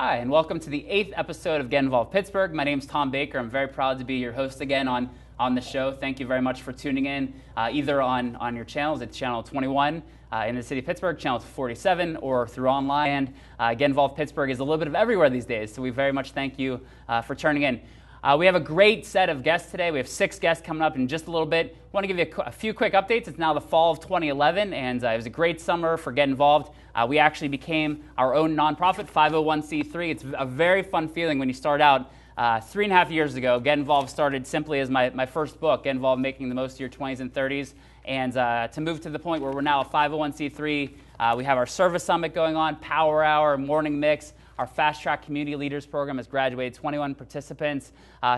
Hi, and welcome to the 8th episode of Get Involved Pittsburgh. My name is Tom Baker. I'm very proud to be your host again on the show. Thank you very much for tuning in, either on your channels at channel 21 in the city of Pittsburgh, channel 47, or through online. And Get Involved Pittsburgh is a little bit of everywhere these days, so we very much thank you for turning in. We have a great set of guests today. We have 6 guests coming up in just a little bit. I want to give you a few quick updates. It's now the fall of 2011, and it was a great summer for Get Involved. We actually became our own nonprofit, 501c3. It's a very fun feeling when you start out. 3.5 years ago, Get Involved started simply as my first book, Get Involved, Making the Most of Your 20s and 30s. And to move to the point where we're now a 501c3, we have our service summit going on, Power Hour, Morning Mix. Our Fast Track Community Leaders program has graduated 21 participants.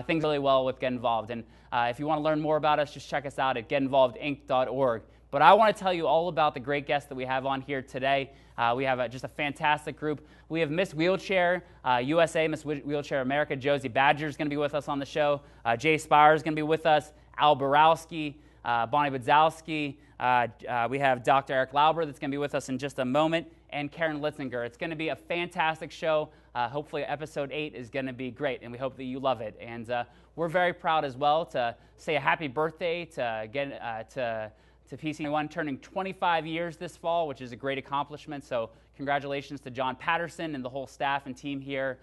Things really well with Get Involved. And if you want to learn more about us, just check us out at getinvolvedinc.org. But I want to tell you all about the great guests that we have on here today. We have just a fantastic group. We have Miss Wheelchair USA, Miss Wheelchair America. Josie Badger is going to be with us on the show. Jay Spire is going to be with us. Al Borowski, Bonnie Budzowski. We have Dr. Erick Lauber that's going to be with us in just a moment, and Karen Litzinger. It's going to be a fantastic show. Hopefully episode 8 is going to be great, and we hope that you love it. And we're very proud as well to say a happy birthday to PC1, turning 25 years this fall, which is a great accomplishment. So congratulations to John Patterson and the whole staff and team here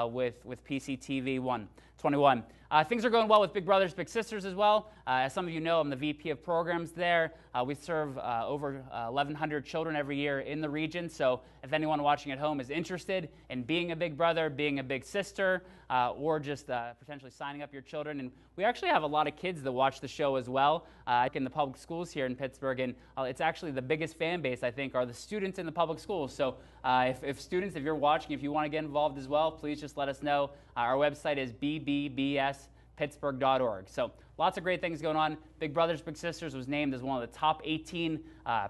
with PCTV 21. Things are going well with Big Brothers Big Sisters as well. As some of you know, I'm the VP of programs there. We serve over 1,100 children every year in the region. So if anyone watching at home is interested in being a big brother, being a big sister, or just potentially signing up your children. And we actually have a lot of kids that watch the show as well in the public schools here in Pittsburgh. And it's actually the biggest fan base, I think, are the students in the public schools. So if students, if you're watching, if you want to get involved as well, please just let us know. Our website is bbbspittsburgh.org. So lots of great things going on. Big Brothers Big Sisters was named as one of the top 18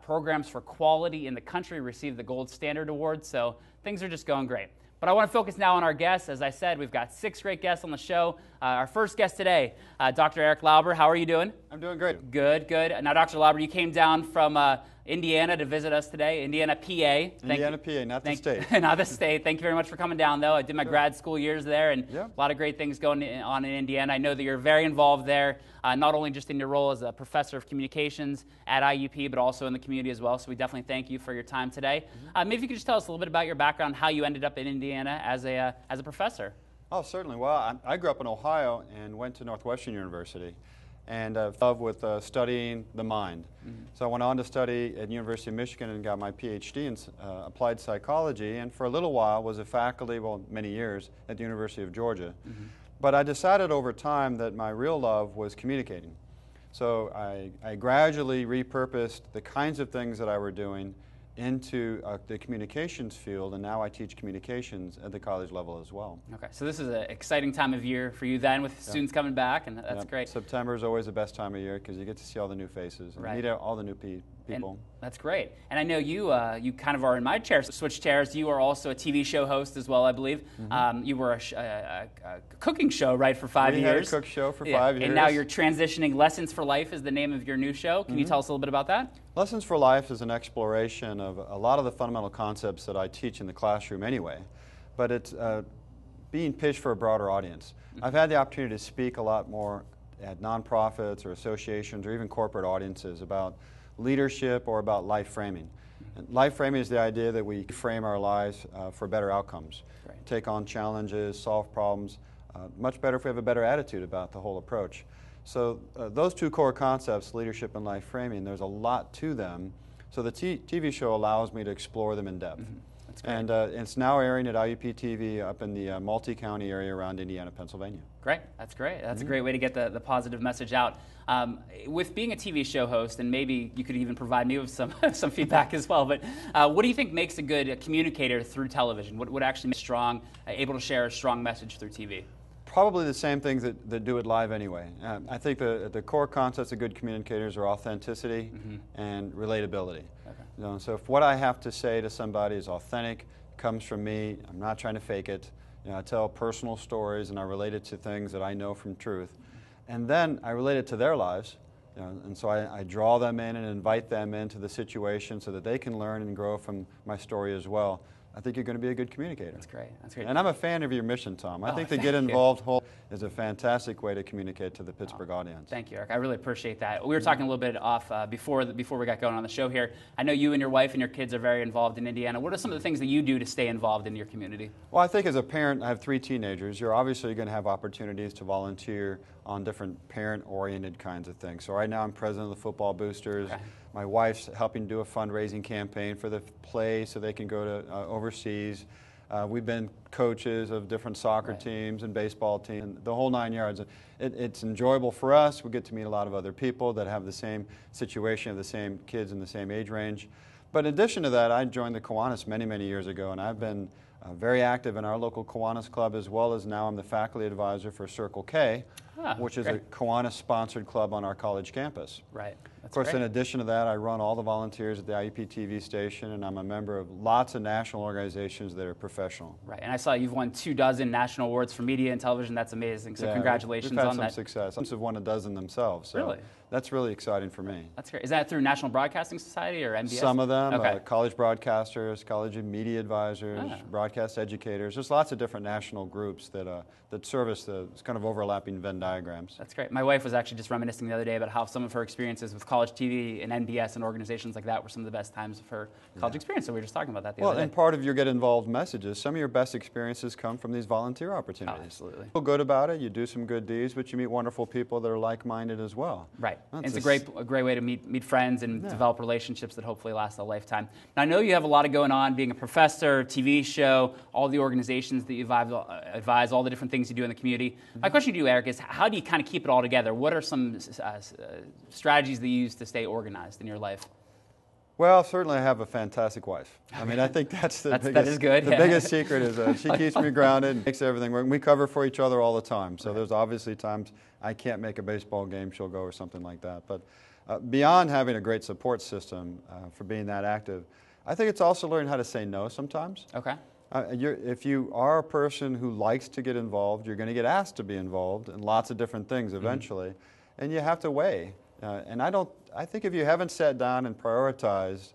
programs for quality in the country, received the Gold Standard Award. So things are just going great. But I want to focus now on our guests. As I said, we've got 6 great guests on the show. Our first guest today, Dr. Erick Lauber. How are you doing? I'm doing great. Good, good. Now, Dr. Lauber, you came down from Indiana to visit us today, Indiana, PA. Indiana, PA, not the state. Not the state. Thank you very much for coming down, though. I did my grad school years there, and a lot of great things going on in Indiana. I know that you're very involved there, not only just in your role as a professor of communications at IUP, but also in the community as well. So we definitely thank you for your time today. Maybe if you could just tell us a little bit about your background, how you ended up in Indiana as a professor. Oh, certainly. Well, I grew up in Ohio and went to Northwestern University, and love with studying the mind. So I went on to study at the University of Michigan and got my PhD in applied psychology, and for a little while was a faculty, well, many years, at the University of Georgia. But I decided over time that my real love was communicating. So I gradually repurposed the kinds of things that I were doing into the communications field, and now I teach communications at the college level as well. Okay, so this is an exciting time of year for you then, with students coming back, and that's great. September is always the best time of year because you get to see all the new faces and meet all the new people. And that's great. And I know you you kind of are in my chair, switch chairs. You are also a TV show host as well, I believe. You were a cooking show, right, for 5 years. We had a cook show for 5 years. And now you're transitioning. Lessons for Life is the name of your new show. Can you tell us a little bit about that? Lessons for Life is an exploration of a lot of the fundamental concepts that I teach in the classroom anyway, but it's being pitched for a broader audience. I've had the opportunity to speak a lot more at nonprofits or associations or even corporate audiences about leadership or about life framing. And life framing is the idea that we frame our lives for better outcomes, take on challenges, solve problems, much better if we have a better attitude about the whole approach. So those 2 core concepts, leadership and life framing, there's a lot to them. So the TV show allows me to explore them in depth. And it's now airing at IUP TV up in the multi-county area around Indiana, Pennsylvania. Great. That's great. That's a great way to get the positive message out. With being a TV show host, and maybe you could even provide me with some feedback as well, but what do you think makes a good communicator through television? What would actually make strong, able to share a strong message through TV? Probably the same things that do it live anyway. I think the core concepts of good communicators are authenticity and relatability. So if what I have to say to somebody is authentic, comes from me, I'm not trying to fake it. I tell personal stories and I relate it to things that I know from truth. And then I relate it to their lives. And so I draw them in and invite them into the situation so that they can learn and grow from my story as well. I think you're going to be a good communicator. That's great. That's great. And I'm a fan of your mission, Tom. I think the Get Involved whole is a fantastic way to communicate to the Pittsburgh audience. Thank you, Eric. I really appreciate that. We were talking a little bit off before we got going on the show here. I know you and your wife and your kids are very involved in Indiana. What are some of the things that you do to stay involved in your community? Well, I think as a parent, I have 3 teenagers. You're obviously going to have opportunities to volunteer on different parent-oriented kinds of things. So right now I'm president of the Football Boosters. Okay. My wife's helping do a fundraising campaign for the play so they can go to overseas. We've been coaches of different soccer teams and baseball teams, and the whole 9 yards. It's enjoyable for us. We get to meet a lot of other people that have the same situation, the same kids in the same age range. But in addition to that, I joined the Kiwanis many, many years ago, and I've been very active in our local Kiwanis club, as well as now I'm the faculty advisor for Circle K, which is a Kiwanis-sponsored club on our college campus. Right. Of course, in addition to that, I run all the volunteers at the IUP TV station, and I'm a member of lots of national organizations that are professional. Right, and I saw you've won 24 national awards for media and television. That's amazing. So congratulations on that. We've had some success. Some have won a dozen themselves. So really? That's really exciting for me. That's great. Is that through National Broadcasting Society or NBS? Some of them, college broadcasters, college and media advisors, broadcast educators. There's lots of different national groups that service the kind of overlapping Venn diagrams. That's great. My wife was actually just reminiscing the other day about how some of her experiences with college TV and NBS and organizations like that were some of the best times of her college experience. So we were just talking about that the other day. Well, and part of your Get Involved messages, some of your best experiences come from these volunteer opportunities. Oh, absolutely. You feel good about it, you do some good deeds, but you meet wonderful people that are like-minded as well. Right. It's a great way to meet friends and develop relationships that hopefully last a lifetime. Now, I know you have a lot of going on, being a professor, TV show, all the organizations that you advise, all the different things you do in the community. My question to you, Eric, is how do you kind of keep it all together? What are some strategies that you use to stay organized in your life? Well, certainly I have a fantastic wife. I mean, I think that's the biggest, that is good. The biggest secret is she keeps me grounded and makes everything work. We cover for each other all the time. So there's obviously times I can't make a baseball game, she'll go or something like that. But beyond having a great support system for being that active, I think it's also learning how to say no sometimes. Okay. If you are a person who likes to get involved, you're going to get asked to be involved in lots of different things eventually, and you have to weigh. I think if you haven't sat down and prioritized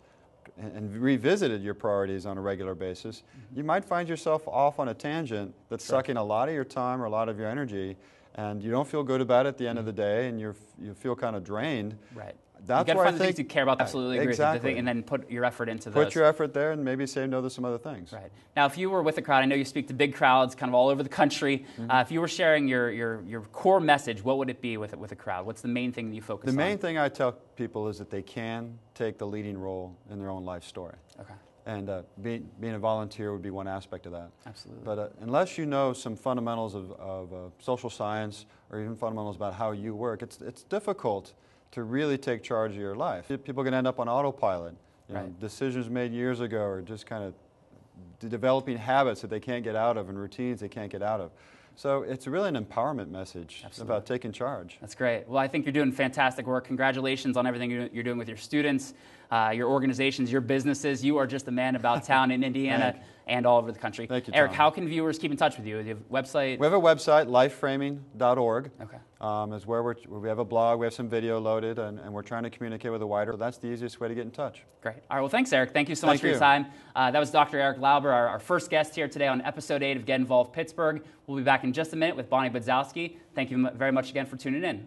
and revisited your priorities on a regular basis, you might find yourself off on a tangent that's sucking a lot of your time or a lot of your energy, and you don't feel good about it at the end of the day, and you feel kind of drained. Right. That's you got to find the things you care about. Absolutely agree with you, and then put your effort into those. Put your effort there, and maybe say no to some other things. Right. Now, if you were with a crowd, I know you speak to big crowds, kind of all over the country. If you were sharing your core message, what would it be with a crowd? What's the main thing that you focus on? The main thing I tell people is that they can take the leading role in their own life story. Okay. And being a volunteer would be one aspect of that. Absolutely. But unless you know some fundamentals of social science or even fundamentals about how you work, it's difficult to really take charge of your life. People can end up on autopilot. You know, decisions made years ago are just kind of developing habits that they can't get out of and routines they can't get out of. So it's really an empowerment message about taking charge. That's great. Well, I think you're doing fantastic work. Congratulations on everything you're doing with your students, your organizations, your businesses. You are just a man about town in Indiana and all over the country. Thank you, Erick, Tom. how can viewers keep in touch with you? Do you have a website? We have a website, lifeframing.org. Okay. Is where we have a blog, we have some video loaded, and we're trying to communicate with a wider. So that's the easiest way to get in touch. Great. All right. Well, thanks, Erick. Thank you so much for your time. That was Dr. Erick Lauber, our first guest here today on Episode 8 of Get Involved Pittsburgh. We'll be back in just a minute with Bonnie Budzowski. Thank you very much again for tuning in.